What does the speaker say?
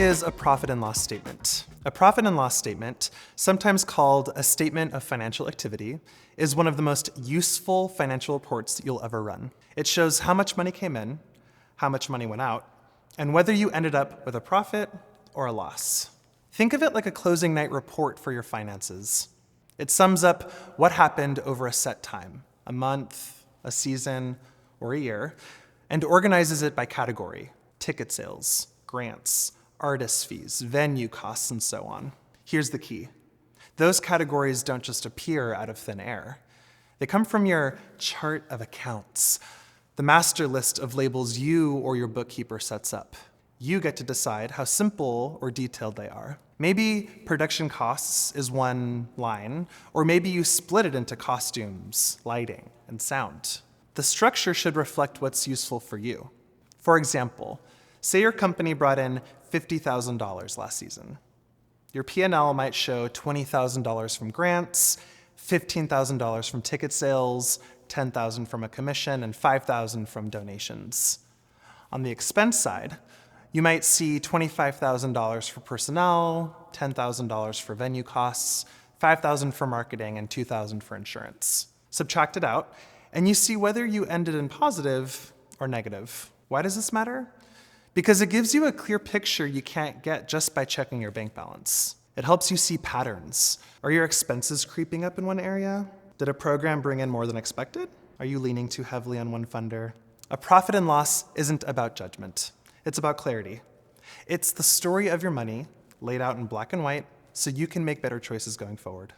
is a profit and loss statement? A profit and loss statement, sometimes called a statement of financial activity, is one of the most useful financial reports that you'll ever run. It shows how much money came in, how much money went out, and whether you ended up with a profit or a loss. Think of it like a closing night report for your finances. It sums up what happened over a set time, a month, a season, or a year, and organizes it by category: ticket sales, grants, artist fees, venue costs, and so on. Here's the key. Those categories don't just appear out of thin air. They come from your chart of accounts, the master list of labels you or your bookkeeper sets up. You get to decide how simple or detailed they are. Maybe production costs is one line, or maybe you split it into costumes, lighting, and sound. The structure should reflect what's useful for you. For example, say your company brought in $50,000 last season. Your P&L might show $20,000 from grants, $15,000 from ticket sales, $10,000 from a commission, and $5,000 from donations. On the expense side, you might see $25,000 for personnel, $10,000 for venue costs, $5,000 for marketing, and $2,000 for insurance. Subtract it out, and you see whether you ended in positive or negative. Why does this matter? Because it gives you a clear picture you can't get just by checking your bank balance. It helps you see patterns. Are your expenses creeping up in one area? Did a program bring in more than expected? Are you leaning too heavily on one funder? A profit and loss isn't about judgment. It's about clarity. It's the story of your money laid out in black and white so you can make better choices going forward.